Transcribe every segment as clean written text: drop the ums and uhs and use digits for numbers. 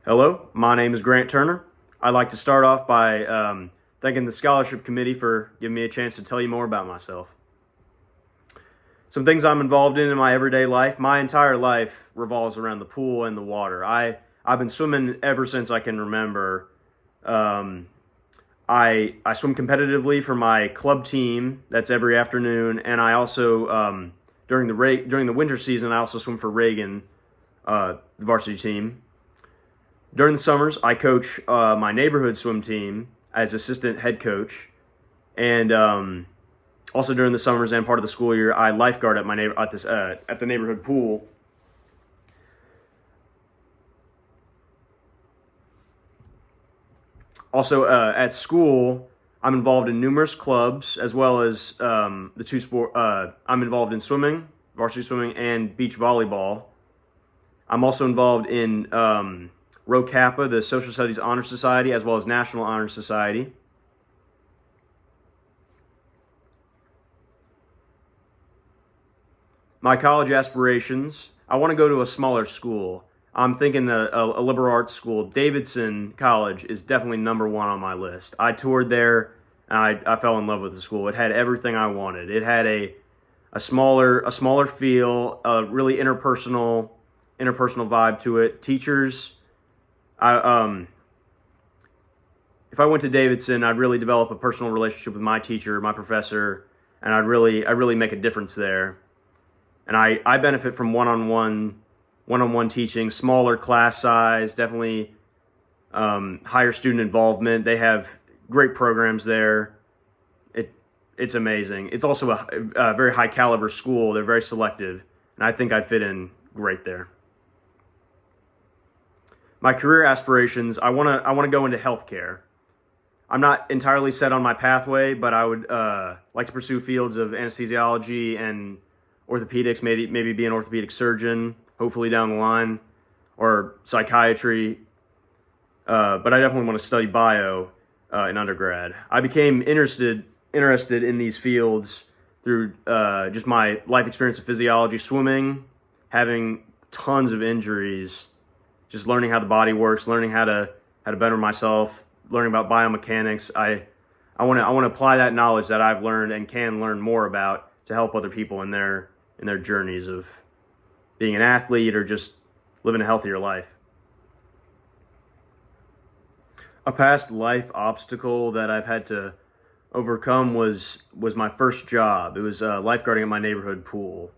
Hello, my name is Grant Turner. I'd like to start off by thanking the Scholarship Committee for giving me a chance to tell you more about myself. Some things I'm involved in my everyday life. My entire life revolves around the pool and the water. I've been swimming ever since I can remember. Um, I swim competitively for my club team. That's every afternoon, and I also during the winter season I also swim for Reagan, the varsity team. During the summers, I coach my neighborhood swim team as assistant head coach, and also during the summers and part of the school year, I lifeguard at at the neighborhood pool. Also at school, I'm involved in numerous clubs as well as the two sport. I'm involved in swimming, varsity swimming, and beach volleyball. I'm also involved in Rho Kappa, the Social Studies Honor Society, as well as National Honor Society. My college aspirations, I want to go to a smaller school. I'm thinking a liberal arts school. Davidson College is definitely number one on my list. I toured there and I fell in love with the school. It had everything I wanted. It had a smaller feel, a really interpersonal vibe to it. Teachers, if I went to Davidson, I'd really develop a personal relationship with my teacher, my professor, and I'd really make a difference there. And I benefit from one-on-one teaching, smaller class size, definitely higher student involvement. They have great programs there. It's amazing. It's also a very high caliber school. They're very selective, and I think I'd fit in great there. My career aspirations, I wanna go into healthcare. I'm not entirely set on my pathway, but I would like to pursue fields of anesthesiology and orthopedics, maybe be an orthopedic surgeon, hopefully down the line, or psychiatry. But I definitely want to study bio in undergrad. I became interested in these fields through just my life experience of physiology, swimming, having tons of injuries, just learning how the body works, learning how to better myself, learning about biomechanics. I want to apply that knowledge that I've learned and can learn more about to help other people in their journeys of being an athlete or just living a healthier life. A past life obstacle that I've had to overcome was my first job. It was lifeguarding at my neighborhood pool.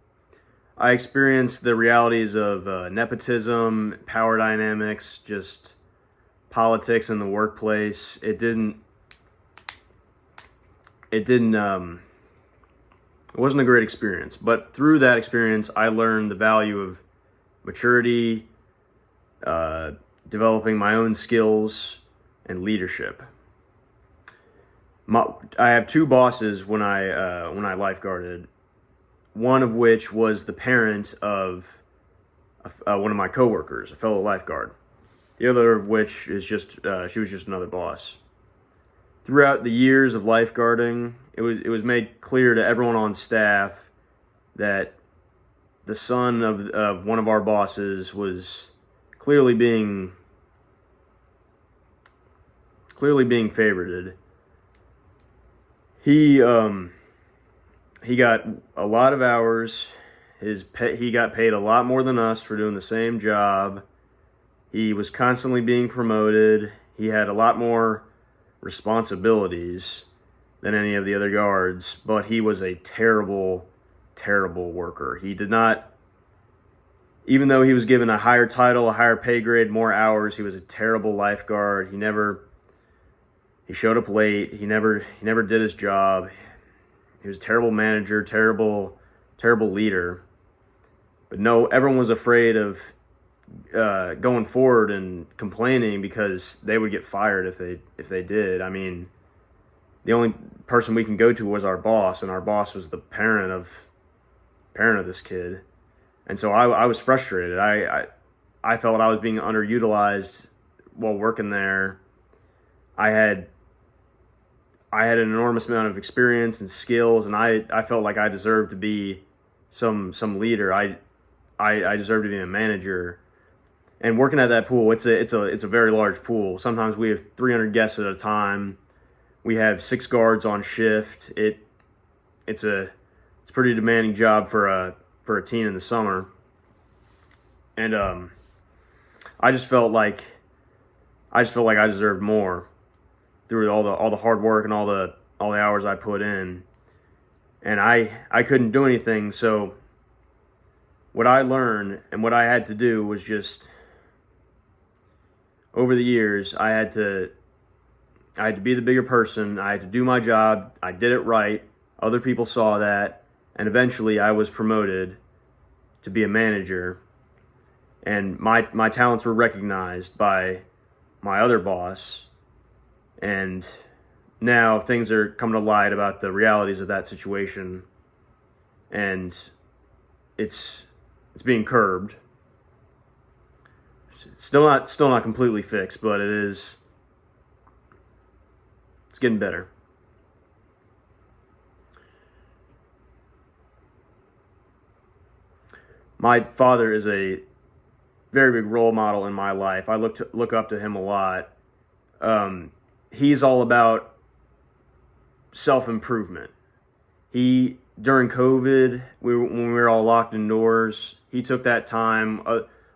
I experienced the realities of nepotism, power dynamics, just politics in the workplace. It wasn't a great experience, but through that experience, I learned the value of maturity, developing my own skills, and leadership. I have two bosses when I lifeguarded. One of which was the parent of one of my coworkers, a fellow lifeguard. The other of which is just she was just another boss. Throughout the years of lifeguarding, it was made clear to everyone on staff that the son of one of our bosses was clearly being favorited. He got a lot of hours. He got paid a lot more than us for doing the same job. He was constantly being promoted. He had a lot more responsibilities than any of the other guards, but he was a terrible worker. He did not, even though he was given a higher title, a higher pay grade, more hours, he was a terrible lifeguard. He showed up late. He never did his job. He was a terrible manager, terrible leader. But no, everyone was afraid of going forward and complaining because they would get fired if they did. I mean, the only person we can go to was our boss, and our boss was the parent of this kid. And so I was frustrated. I felt I was being underutilized while working there. I had an enormous amount of experience and skills, and I felt like I deserved to be some leader. I deserved to be a manager. And working at that pool, it's a very large pool. Sometimes we have 300 guests at a time. We have 6 guards on shift. It's a pretty demanding job for a teen in the summer. And I just felt like I deserved more through all the hard work and all the hours I put in. And I couldn't do anything. So what I learned and what I had to do was just, over the years, I had to be the bigger person. I had to do my job. I did it right. Other people saw that, and eventually I was promoted to be a manager. And my talents were recognized by my other boss. And now things are coming to light about the realities of that situation, and it's being curbed. Still not completely fixed, but it's getting better. My father is a very big role model in my life. I look up to him a lot. He's all about self-improvement. During COVID, when we were all locked indoors, he took that time.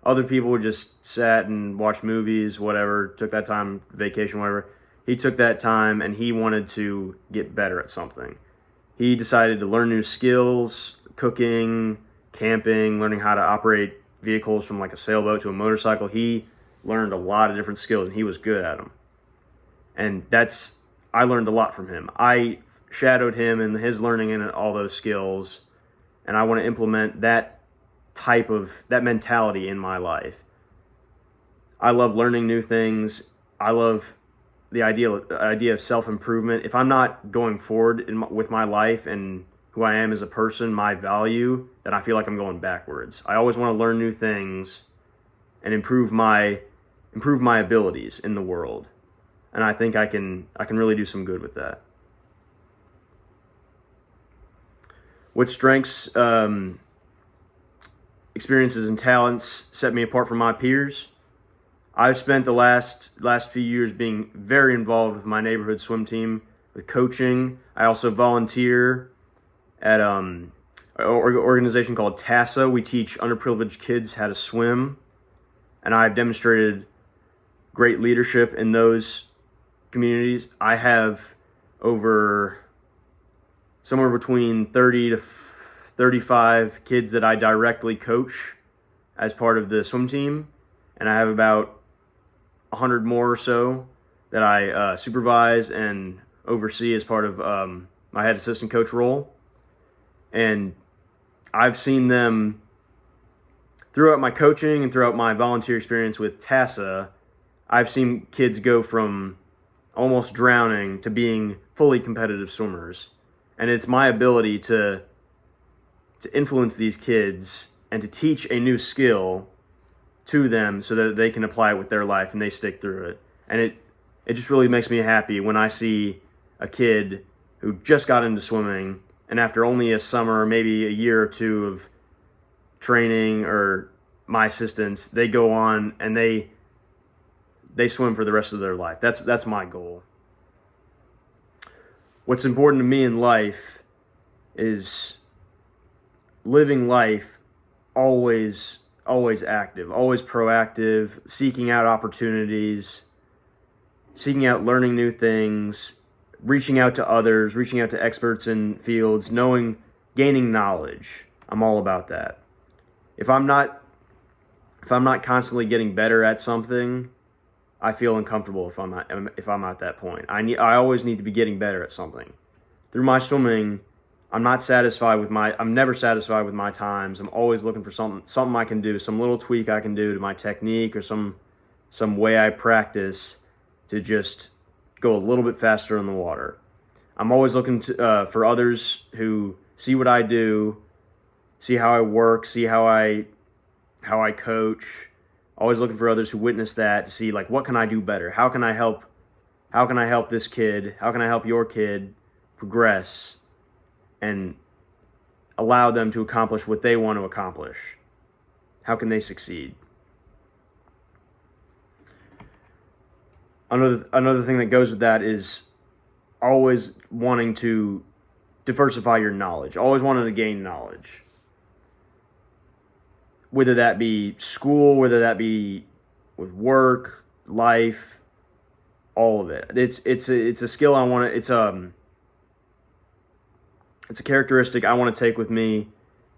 Other people just sat and watched movies, whatever, took that time, vacation, whatever. He took that time and he wanted to get better at something. He decided to learn new skills, cooking, camping, learning how to operate vehicles from like a sailboat to a motorcycle. He learned a lot of different skills and he was good at them. And I learned a lot from him. I shadowed him in his learning and all those skills, and I want to implement that mentality in my life. I love learning new things. I love the idea of self-improvement. If I'm not going forward with my life and who I am as a person, my value, then I feel like I'm going backwards. I always want to learn new things and improve my abilities in the world. And I think I can really do some good with that. What strengths, experiences, and talents set me apart from my peers? I've spent the last few years being very involved with my neighborhood swim team, with coaching. I also volunteer at an organization called TASA. We teach underprivileged kids how to swim, and I've demonstrated great leadership in those communities. I have over somewhere between 30 to 35 kids that I directly coach as part of the swim team, and I have about 100 more or so that I supervise and oversee as part of my head assistant coach role. And I've seen them throughout my coaching and throughout my volunteer experience with TASA. I've seen kids go from almost drowning to being fully competitive swimmers. And it's my ability to influence these kids and to teach a new skill to them so that they can apply it with their life and they stick through it. And it just really makes me happy when I see a kid who just got into swimming, and after only a summer, maybe a year or two of training or my assistance, they go on and they swim for the rest of their life. That's my goal. What's important to me in life is living life always active, always proactive, seeking out opportunities, seeking out learning new things, reaching out to others, reaching out to experts in fields, gaining knowledge. I'm all about that. If I'm not constantly getting better at something, I feel uncomfortable if I'm at that point. I always need to be getting better at something. Through my swimming, I'm never satisfied with my times. I'm always looking for something I can do, some little tweak I can do to my technique or some way I practice to just go a little bit faster in the water. I'm always looking for others who see what I do, see how I work, see how I coach. Always looking for others who witness that to see, like, what can I do better? How can I help this kid? How can I help your kid progress and allow them to accomplish what they want to accomplish? How can they succeed? Another thing that goes with that is always wanting to diversify your knowledge, always wanting to gain knowledge. Whether that be school, whether that be with work, life, all of it. It's a skill I want to. It's a characteristic I want to take with me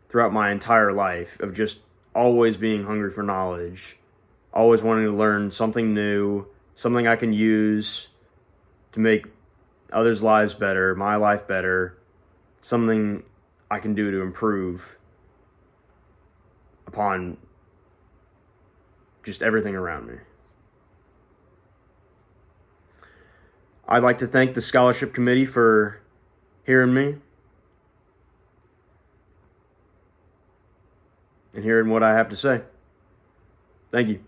throughout my entire life of just always being hungry for knowledge, always wanting to learn something new, something I can use to make others' lives better, my life better, something I can do to improve upon just everything around me. I'd like to thank the scholarship committee for hearing me and hearing what I have to say. Thank you.